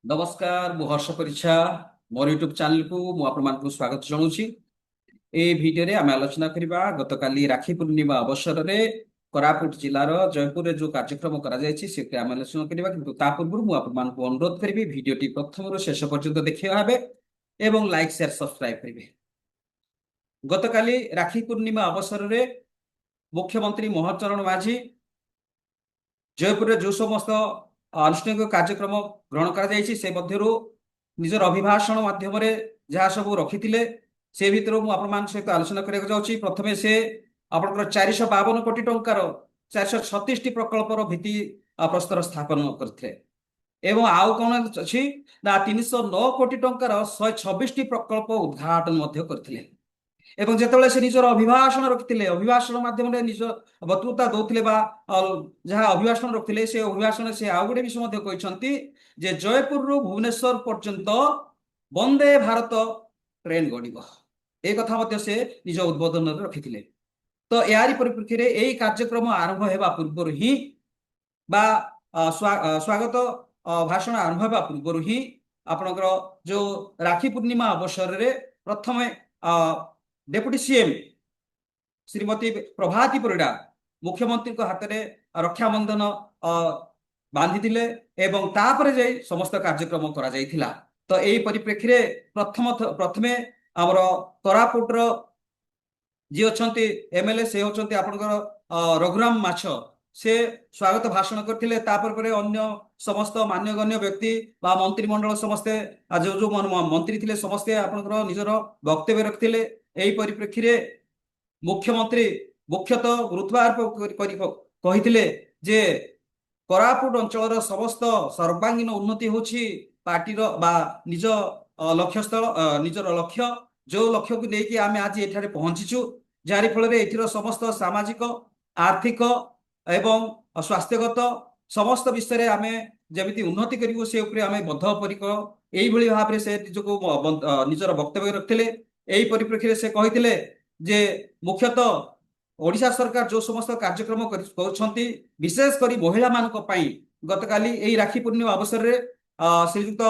नमस्कार मु हर्ष परिछा मोर YouTube channel को मु आपको स्वागत जनाऊँगी। ए भिडियो रे आम आलोचना करबा गतकाली राखी पूर्णिमा अवसर रे कोरापुट जिलार जयपुर रे जो कार्यक्रम करा जायछि से आम आलोचना करबा किंतु ता पूर्व मु आपको अनुरोध करबी भिडियो टी प्रथम रु शेष पर्यंत देखिबा भाबे एवं लाइक शेयर सब्सक्राइब करबे। गतकाली राखी पूर्णिमा अवसर रे मुख्यमंत्री मोहन चरण माझी जयपुर रे जो समस्त आनुष्ठानिक कार्यक्रम ग्रहण करा जायछि से मध्यरु निजर अभिभाषण माध्यम जहाँ सब रखिथिले से भितर मु आपण सहित आलोचना करने जाऊँगी। प्रथमे से आपंकर 452 कोटी टंकार 436 प्रकल्पर भित्ति प्रस्तर स्थापन करते एवं आउ कौन अच्छी ना 309 कोटी टंकार 126 प्रकल्प उद्घाटन करते एवं जेतेବେଳେ से निजर अभिभाषण रखिथिले अभिभाषण माध्यम निज वक्तृता दौथिले बा जहाँ अभिभाषण रखिथिले से अभिभाषण से आउ गोटे विषय मध्य कहते जे जयपुर रु भुवनेश्वर पर्यंत वंदे भारत ट्रेन गड़िब ए कथा मध्य से निज उद्बोधन रखिथिले। तो यारी परिप्रेक्षी रे एई कार्यक्रम आरंभ हेबा पूर्व ही बा स्वागत भाषण आरंभ हेबा पूर्व ही आपनकर जो राखी पूर्णिमा अवसर रे प्रथमे डेप्यूटी सीएम श्रीमती प्रभाती परिडा मुख्यमंत्री हाथ में रक्षा बंधन बांधी एवं तापर जाई समस्त कार्यक्रम करा जाइथिला। तो यही परिप्रेक्षी रे प्रथमे आमर कोरापुटर जी अच्छा एमएलए से होचंती आपनकर रघुराम माछ से स्वागत भाषण करथिले। तापर परे अन्य समस्त मान्यगण्य व्यक्ति बा मंत्रिमंडल समस्ते जो जो मंत्री थिले समस्ते आपनकर निजर वक्तव्य रखथिले। एही परिप्रेक्षी रे मुख्यमंत्री मुख्यतः गुरुत्वारोप कहिथिले जे कोरापुट अंचल समस्त सर्वांगीन उन्नति होछि पार्टीर बा निज लक्ष्य स्थल निजर लक्ष्य जो लक्ष्य को लेकिन आम आज एठारे पहुंचीचु जारी फल एठिर समस्त सामाजिक आर्थिक एवं स्वास्थ्यगत समस्त विषय में आम जमी उन्नति करूँ से आम बद्धपरिकर यही भाव में से निजर वक्तव्य रखते। यही परिप्रेक्षी से कहते जे मुख्यतः ओडिशा सरकार जो समस्त कार्यक्रम कर विशेषकर महिला मानक पई गतकाली यही राखी पूर्णिमा अवसर रे श्रीयुक्त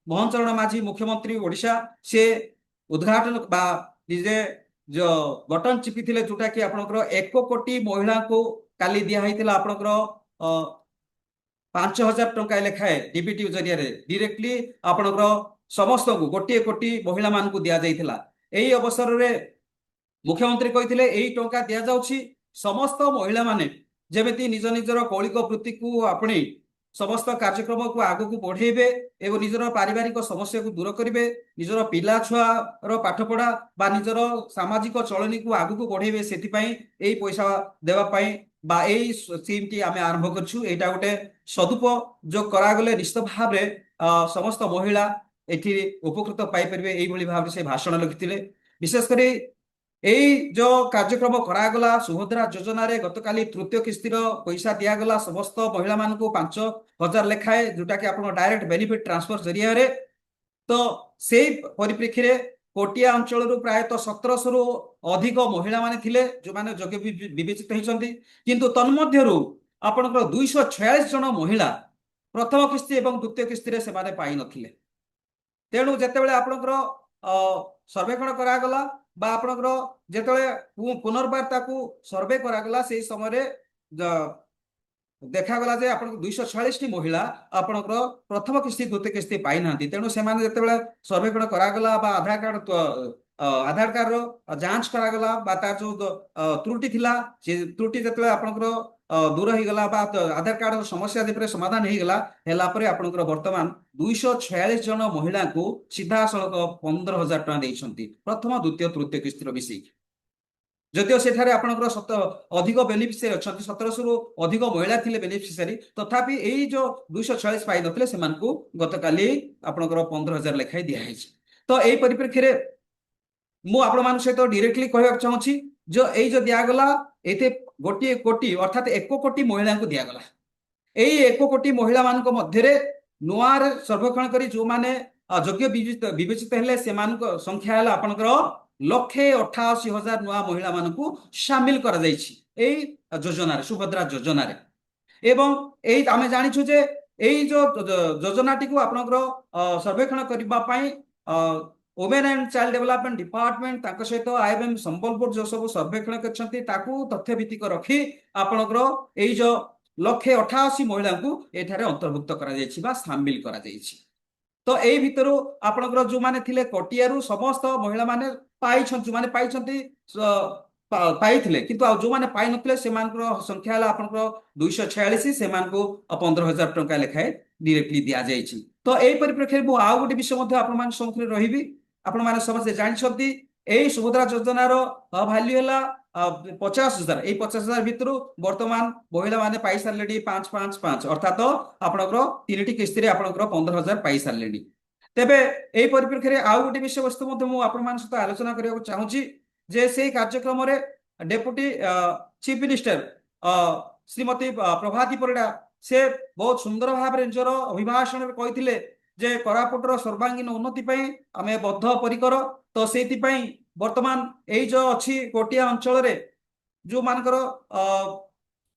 मोहन चरण माझी मुख्यमंत्री ओडिशा से उद्घाटन बा निजे जो बटन चिपी थिले जोटा कि आपनकर 1 कोटी महिला को काली दिया हैतिला आपनकर 5000 टंका लेखाए डीबीटी जरिया रे डायरेक्टली आपनकर समस्त को 1 कोटी महिला मान को दिया जाइथिला। एही अवसर रे मुख्यमंत्री कहते यही टंका दि जाउछि समस्त महिला माने जेमिति निज निजर कौलिक वृत्ति को आपणे समस्त कार्यक्रम को आगु को बढ़ेबे एवं निजर पारिवारिक समस्या को दूर करेंगे निजर पिला छुआर पाठपढ़ा बा निजर सामाजिक चलनी को आगु को बढ़ेबे से पैसा देवाई बा यही स्कीम टी आम आरंभ करछू। गोटे सदुपयोग करागले निश्चित भाव समस्त महिला एठी उपकृत पाइपर यही भाव से भाषण लिखिते। विशेषकर यही जो कार्यक्रम करागला सुभद्रा योजना रे गतकाली तृतीय किस्तिर पैसा दिगला समस्त महिला मान को 5000 लेखाए जोटा कि आप डायरेक्ट बेनिफिट ट्रांसफर जरिया रे। तो से परिप्रेक्षी रे कोटिया अंचल प्रायतः 1700 रु अधिक महिला माने थिले जो माने योग्य विवेचित होइछंती किंतु तन्मध्यरु आपनकर 246 जन महिला प्रथम किस्ती एवं द्वितीय किस्ती रे से माने पाई नथिले। तेणु जेतेबेले आपनकर सर्वेक्षण करागला बा आपनकर जेतेबेले पुनर्बार ताकू सर्वे करागला से समय देखागला जे आपन 246 टी महिला आपनकर प्रथम किस्ती द्वितीय किस्ती पाई नांती। तेणु से माने जेतेबेले सर्वेक्षण करागला बा आधार कार्ड रो जांच करागला बा तार जो त्रुटि थिला से त्रुटि जेतेबेले आपनकर दूर हो गला बा आधार कार्ड समस्या जेपरे समाधान हो गला हेला परे आपनकर वर्तमान 246 जन महिला को सीधा सड़क 15000 टका देइछंती प्रथम द्वितीय तृतीय किस्तिर मिसी। जदिओ सेठारे आपनकर अधिक बेनिफिशियरी अछंती 1700 रु अधिक महिला थिले बेनिफिशियरी तथापि एई जो 246 पाई नथिले सेमान को गतकाली आपनकर 15000 लेखाई दिया हैछि। तो एई परिप्रेक्षी रे मु आपण मान सहित डायरेक्टली कहबा चाहूछि जो एई जो दियागला एते 1 कोटी अर्थात 1 कोटी महिला को दियागला। एई 1 कोटी महिला मान को मध्य नुआर सर्वेक्षण करी जो माने योग्य विवेचित हेले सेमान को संख्या है आपनकर 1,88,000 नुआ महिला मान को शामिल करा जाइछि एई योजना रे सुभद्रा योजना रे। एवं एई आमे जानिछु जे ଏଇ ଯୋଜନାଟି को आपनकर सर्वेक्षण करबा पई women and child development department ताको सहित आईएमएम संबलपुर जो सब सर्वेक्षण करछंती ताकू तथ्य भित्तिक रखी आपनकर एई जो 188 महिला को एठारे अंतर्भुक्त करा जायछि बा शामिल करा जायछि। तो एई भितरु आपनकर जो माने थिले कटियारू समस्त महिला माने पाइछन जो माने पाइछंती पाइथिले किंतु जो माने पाइ नथिले सेमानकर संख्या हला आपनकर 246 सेमानको 15,000 टंका लेखाए डायरेक्टली दिया जायछि। तो एई परिप्रेक्षी मु आउ गोटे विषय मध्ये आपण मान सम्मुखରେ रहिबी। आपण माने समस्त जानिछंती एई सुभद्रा योजनार भ्याल्यू हला 50,000 एई 50,000 भितरु वर्तमान महिला माने पाइ सारलेडी 555 अर्थात आपनकर तीनटी किस्ती रे आपनकर 15,000 पाइ सारलेडी। तेबे एई परिप्रेक्षी आउ गोटे विषय वस्तु मध्ये मु आपण मान सहित आलोचना करिया चाहूची जे से कार्यक्रम रे डेप्यूटी चीफ मिनिस्टर श्रीमती प्रभाती परिडा से बहुत सुंदर भाव रे निजर अभिभाषण रे कहिथिले जे कोरापुटर सर्वांगीन उन्नति पई आमे बद्ध परिकर। तो सेति पई वर्तमान एई जो अछि कोटिया अंचल रे जो मानकर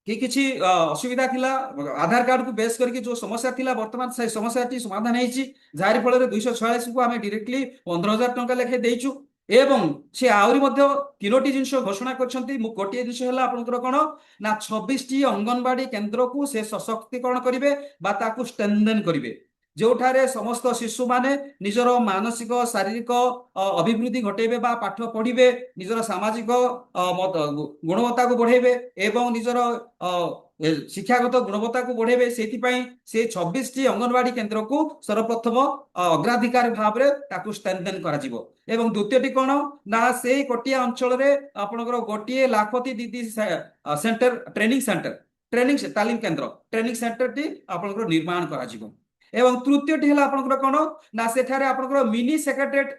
किछि असुविधा थिला आधार कार्ड को बेस करके जो समस्या थिला वर्तमान से समस्याटी समाधान हेछि जारी फल रे 246 को आमे डायरेक्टली 15,000 टंका लेखे देइछु। एवं से आउरी मध्य तीनोटी जिनिस घोषणा करछंती मु गोटिए जिनिस हला आपनकर कोन ना 26 टी अंगनवाड़ी केंद्र को से सशक्तिकरण करिवे बा ताकू स्ट्रेंथेन करिवे जोठारे समस्त शिशु माने निजर मानसिक शारीरिक अभिवृद्धि घटेबे बा पाठ पढ़िबे निजर सामाजिक गुणवत्ता को बढ़ेबे एवं निजर शिक्षागत गुणवत्ता को बढ़ेबे सेति पई से 26 टी अंगनवाड़ी केंद्र को सर्वप्रथम अग्राधिकार भाव रे ताकू स्ट्रेंथेन करा जिवो। एवं द्वितीयटी कोन ना से कोटिया अंचल रे आपनकर गोटिए लाखपति दीदी सेंटर ट्रेनिंग तालीम केंद्र ट्रेनिंग सेंटर टी आपनकर निर्माण करा जिवो। एवं तृतीयटी हला आपनकर कोन ना सेठारे आपनकर मिनी सेक्रेटेरिएट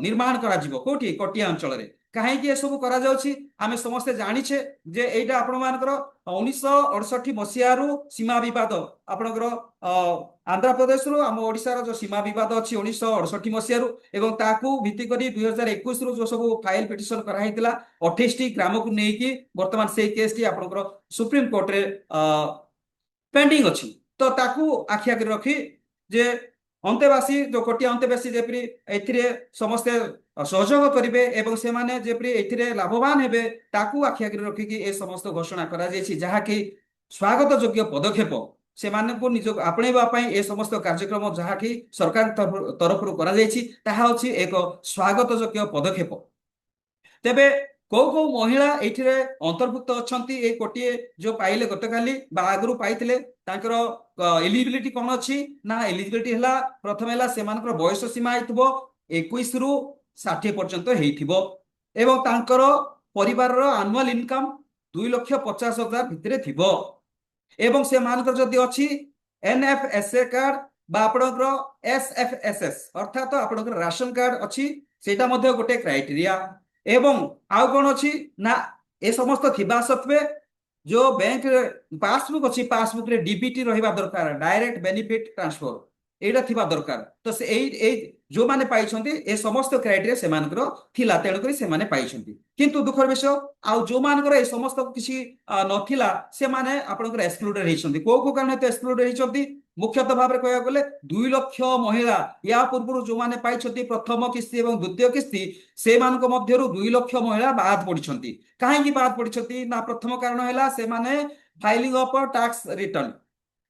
निर्माण करा जिवो कोठी कोटिया अंचल रे काहे कि ए सब करा जाउछि आमे समस्त जानिछे जे एइटा आपण मानकर 1968 मसिया रु सीमा विवाद आपनकर आंध्र प्रदेश रु हम ओडिसा रो जो सीमा विवाद अछि 1968 मसिया रु एवं ताकू भित्ति करी 2021 रु जो सब फाइल पिटिशन करा हैतिला 28 टी ग्राम को नेकी वर्तमान से केस टी आपनकर सुप्रीम कोर्ट रे पेंडिंग अछि। तो ताकू आखिया कर रखी जे अंतेवासी जो कोटिया अंतेवासी जेपरी एथिरे समस्त सहयोग करिवे एवं से माने जेपरी एथिरे लाभवान हेबे ताकू आखिया कर रखी कि ए समस्त घोषणा करा जेछि जहा कि स्वागत योग्य पदक्षेप से माने को निज आपणेबा पई ए समस्त कार्यक्रम जहा कि सरकार तरफ करा जेछि ताहा अछि एक स्वागत योग्य पदक्षेप। तेबे को महिला एथिरे अंतर्भुक्त अछंती ए कोटिए जो पाइले गतकाली बा आगरु पाइथिले तांकर एलिजिबिलिटी कोन अछि ना एलिजिबिलिटी हला प्रथम हला सेमानकर बयस सीमा आइतबो 21 रु 60 पर्यंत हेइथिबो एवं तांकर परिवार रो एनुअल इनकम 2,50,000 भितरे थिबो एवं से मानकर जदि अछि एनएफएसए कार्ड बा आपनकर एसएफएसएस अर्थात आपनकर राशन कार्ड अछि सेटा मध्ये गोटे क्राइटेरिया एवं आउ कोन अछि ना ए समस्त थिबा सत्वे जो बैंक पासबुक अछि पासबुक रे डीबीटी रहिबा दरकार डायरेक्ट बेनिफिट ट्रांसफर एटा थिबा दरकार। तो से ए जो माने पाइछंती ए समस्त क्राइटेरिया से मानकर थिला तेण करी से माने पाइछंती किंतु दुखर विषय आउ जो मानकर ए समस्त किछि नथिला से माने आपनकर एक्सक्लूडेड हेछंती को कारण हेतु एक्सक्लूडेड हेछंती मुख्यतः भाव रे कहया गेले 2 लाख महिला या पूर्व जो माने पाइछंती प्रथम किस्ती एवं द्वितीय किस्ती से मानक मध्यरु 2 लाख महिला बाद पडिछंती काहे कि बाद पडिछंती ना प्रथम कारण हैला से माने फाइलिंग ऑफ टैक्स रिटर्न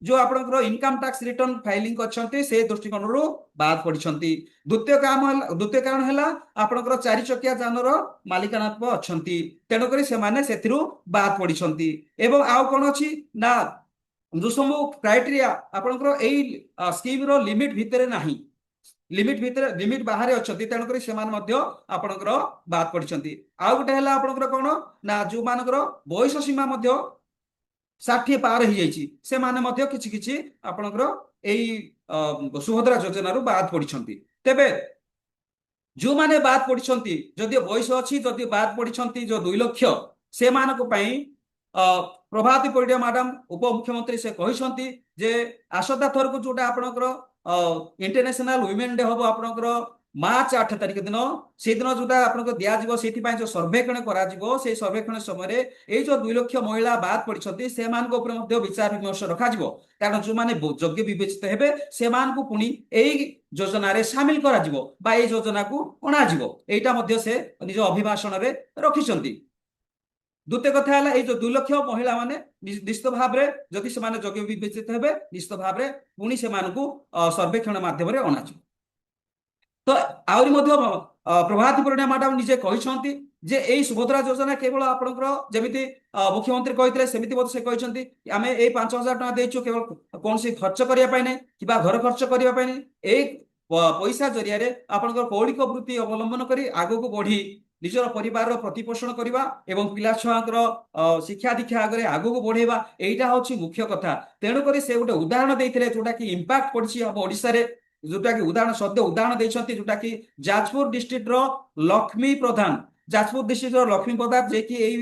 जो आपनकर इनकम टैक्स रिटर्न फाइलिंग करछंती से दृष्टिकोण रो बाद पडिछंती। द्वितीय कारण हैला आपनकर चारि चकिया जानर मालिकानात्व अछंती तेनो करी से माने सेथिरु बाद पडिछंती एवं आउ कोन अछि ना जो सब क्राइटेरिया आपनकर एई स्कीम रो लिमिट भितरे नाही लिमिट बाहर अछंती तेनो करी से मान मध्य आपनकर बाद पडिछंती। आउ गोटे हैला आपनकर कोन ना जो मानकर बयस सीमा मध्य 60 पार हो जाइछि से माने मध्य किछि किछि आपनकर एई सुभद्रा योजना रु बाद पडिछंती। तेबे जो माने बाद पडिछंती जदि बयस अछि जदि बाद पडिछंती जो 2 लाख से मानक पई प्रभाती परिडा मैडम उप मुख्यमंत्री से कहिसंती जे आसदा थर को जोटा आपनकर इंटरनेशनल वुमेन डे हबो आपनकर ମାର୍ଚ୍ଚ 8 ତାରିଖ ଦିନ ସେଦିନ ଯୋଉଟା ଆପଣଙ୍କୁ ଦିଆଯିବ ସେଇଥିପାଇଁ ଯୋଉ ସର୍ଭେକ୍ଷଣ କରାଯିବ ସେଇ ସର୍ଭେକ୍ଷଣ ସମୟରେ ଏଇ ଯୋଉ 2 ଲକ୍ଷ ମହିଳା ବାଦ ପଡିଛନ୍ତି ସେମାନଙ୍କ ଉପରେ ମଧ୍ୟ ବିଚାର ବିମର୍ଶ ରଖାଯିବ। କାରଣ ଯୋଉମାନେ ଯୋଗ୍ୟ ବିବେଚିତ ହେବେ ସେମାନଙ୍କୁ ପୁଣି ଏଇ ଯୋଜନାରେ ସାମିଲ କରାଯିବ ବା ଏଇ ଯୋଜନାକୁ ଅଣାଯିବ। ଏଇଟା ମଧ୍ୟ ସେ ନିଜ ଅଭିଭାଷଣରେ ରଖିଛନ୍ତି। ଦ୍ୱିତୀୟ କଥା ହେଲା ଏଇ ଯୋଉ 2 ଲକ୍ଷ ମହିଳା ମାନେ ନିଶ୍ଚିତ ଭାବରେ ଯଦି ସେମାନେ ଯୋଗ୍ୟ ବିବେଚିତ ହେବେ ନିଶ୍ଚିତ ଭାବରେ ପୁଣି ସେମାନଙ୍କୁ ସର୍ବେକ୍ଷଣ ମାଧ୍ୟମରେ ଅଣାଯିବ। ତ ଆହୁରି ମଧ୍ୟ ପ୍ରଭାତୀ ପରିଡ଼ା ମ୍ୟାଡାମ ନିଜେ କହିଛନ୍ତି ଯେ ଏଇ ସୁଭଦ୍ରା ଯୋଜନା କେବଳ ଆପଣଙ୍କର ଯେମିତି ମୁଖ୍ୟମନ୍ତ୍ରୀ କହିଥିଲେ ସେମିତି ମଧ୍ୟ ସେ କହିଛନ୍ତି ଆମେ ଏଇ 5,000 ଟଙ୍କା ଦେଇଛୁ କେବଳ କୌଣସି ଖର୍ଚ୍ଚ କରିବା ପାଇଁ ନାହିଁ କିମ୍ବା ଘର ଖର୍ଚ୍ଚ କରିବା ପାଇଁ ନାହିଁ। ଏଇ ପଇସା ଜରିଆରେ ଆପଣଙ୍କର କୌଳିକ ବୃତ୍ତି ଅବଲମ୍ବନ କରି ଆଗକୁ ବଢି ନିଜର ପରିବାରର ପ୍ରତିପୋଷଣ କରିବା ଏବଂ ପିଲା ଛୁଆଙ୍କର ଶିକ୍ଷା ଦୀକ୍ଷା ଆଗରେ ଆଗକୁ ବଢେଇବା ଏଇଟା ହଉଛି ମୁଖ୍ୟ କଥା। ତେଣୁକରି ସେ ଗୋଟେ ଉଦାହରଣ ଦେଇଥିଲେ ଯୋଉଟା କି ଇମ୍ପାକ୍ଟ ପଡିଛି ଆମ ଓଡିଶାରେ, ଯୋଉଟା କି ଉଦାହରଣ ଦେଇଛନ୍ତି ଯୋଉଟା କି ଯାଜପୁର ଡିଷ୍ଟ୍ରିକ୍ଟର ଲକ୍ଷ୍ମୀ ପ୍ରଧାନ, ଯାଜପୁର ଡିଷ୍ଟ୍ରିକ୍ଟର ଲକ୍ଷ୍ମୀ ପ୍ରଧାନ ଯିଏକି ଏଇ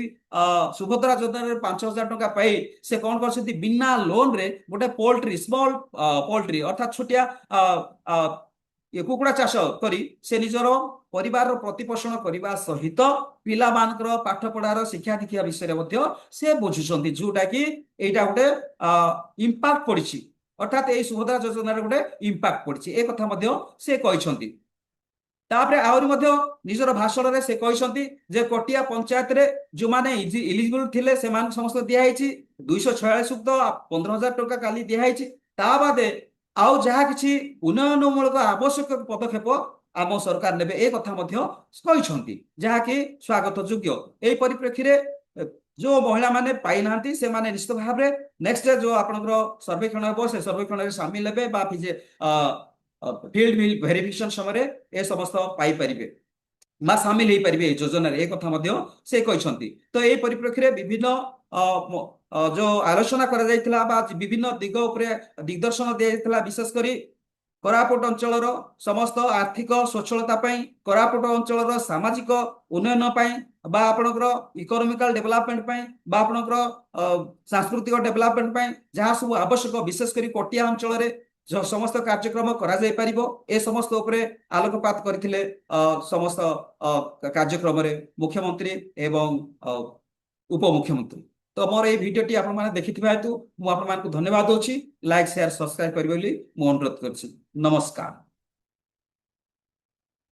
ସୁଭଦ୍ରା ଯୋଜନାରେ 5,000 ଟଙ୍କା ପାଇ ସେ କଣ କରିଛନ୍ତି ବିନା ଲୋନରେ ଗୋଟେ ପୋଲ୍ଟ୍ରି ସ୍ମଲ ପୋଲ୍ଟ୍ରି ଅର୍ଥାତ୍ ଛୋଟିଆ କୁକୁଡ଼ା ଚାଷ କରି ସେ ନିଜର ପରିବାରର ପ୍ରତିପୋଷଣ କରିବା ସହିତ ପିଲାମାନଙ୍କର ପାଠ ପଢାର ଶିକ୍ଷା ଦୀକ୍ଷା ବିଷୟରେ ମଧ୍ୟ ସେ ବୁଝୁଛନ୍ତି, ଯୋଉଟା କି ଏଇଟା ଗୋଟେ ଇମ୍ପାକ୍ଟ ପଡିଛି ଅର୍ଥାତ୍ ଏଇ ସୁଭଦ୍ରା ଯୋଜନାରେ ଗୋଟେ ଇମ୍ପାକ୍ଟ ପଡିଛି ଏ କଥା ମଧ୍ୟ ସେ କହିଛନ୍ତି। ତାପରେ ଆହୁରି ମଧ୍ୟ ନିଜର ଭାଷଣରେ ସେ କହିଛନ୍ତି ଯେ କଟିଆ ପଞ୍ଚାୟତରେ ଯୋଉମାନେ ଇଲିଜିବଲ ଥିଲେ ସେମାନଙ୍କୁ ସମସ୍ତ ଦିଆହେଇଛି 246 ତ 15,000 ଟଙ୍କା କାଲି ଦିଆହେଇଛି। ତା ବାଦେ ଆଉ ଯାହା କିଛି ଉନ୍ନୟନମୂଳକ ଆବଶ୍ୟକ ପଦକ୍ଷେପ ଆମ ସରକାର ନେବେ ଏ କଥା ମଧ୍ୟ କହିଛନ୍ତି, ଯାହାକି ସ୍ୱାଗତ ଯୋଗ୍ୟ। ଏଇ ପରିପ୍ରେକ୍ଷୀରେ ଯୋଉ ମହିଳା ମାନେ ପାଇନାହାନ୍ତି ସେମାନେ ନିଶ୍ଚିତ ଭାବରେ ନେକ୍ସଟ ଯୋଉ ଆପଣଙ୍କର ସର୍ବେକ୍ଷଣ ହେବ ସେ ସର୍ବେକ୍ଷଣରେ ସାମିଲ ହେବେ ବା ଫିଲ୍ଡ ଭେରିଫିକେସନ ସମୟରେ ଏ ସମସ୍ତ ପାଇପାରିବେ ବା ସାମିଲ ହେଇପାରିବେ এই ଯୋଜନାରେ ଏ କଥା ମଧ୍ୟ ସେ କହିଛନ୍ତି। ତ এই ପରିପ୍ରେକ୍ଷୀରେ ବିଭିନ୍ନ ଯୋଉ ଆଲୋଚନା କରାଯାଇଥିଲା ବା ବିଭିନ୍ନ ଦିଗ ଉପରେ ଦିଗଦର୍ଶନ ଦିଆଯାଇଥିଲା, ବିଶେଷ କରି କୋରାପୁଟ ଅଞ୍ଚଳର ସମସ୍ତ ଆର୍ଥିକ ସ୍ୱଚ୍ଛଳତା ପାଇଁ, କୋରାପୁଟ ଅଞ୍ଚଳର ସାମାଜିକ ଉନ୍ନୟନ ପାଇଁ ବା ଆପଣଙ୍କର ଇକୋନୋମିକାଲ ଡେଭଲପମେଣ୍ଟ ପାଇଁ ବା ଆପଣଙ୍କର ସାଂସ୍କୃତିକ ଡେଭଲପମେଣ୍ଟ ପାଇଁ ଯାହା ସବୁ ଆବଶ୍ୟକ ବିଶେଷ କରି ପଟିଆ ଅଞ୍ଚଳରେ ସମସ୍ତ କାର୍ଯ୍ୟକ୍ରମ କରାଯାଇପାରିବ ଏ ସମସ୍ତ ଉପରେ ଆଲୋକପାତ କରିଥିଲେ ସମସ୍ତ କାର୍ଯ୍ୟକ୍ରମରେ ମୁଖ୍ୟମନ୍ତ୍ରୀ ଏବଂ ଉପମୁଖ୍ୟମନ୍ତ୍ରୀ। ତ ମୋର এই ভিডিওটি ଆପଣମାନେ ଦେଖିଥିବା ହେତୁ ମୁଁ ଆପଣମାନଙ୍କୁ ଧନ୍ୟବାଦ ଦଉଛି। ଲାଇକ୍ ସେୟାର ସବସ୍କ୍ରାଇବ କରିବେ ବୋଲି ମୁଁ ଅନୁରୋଧ କରୁଛି। ନମସ୍କାର।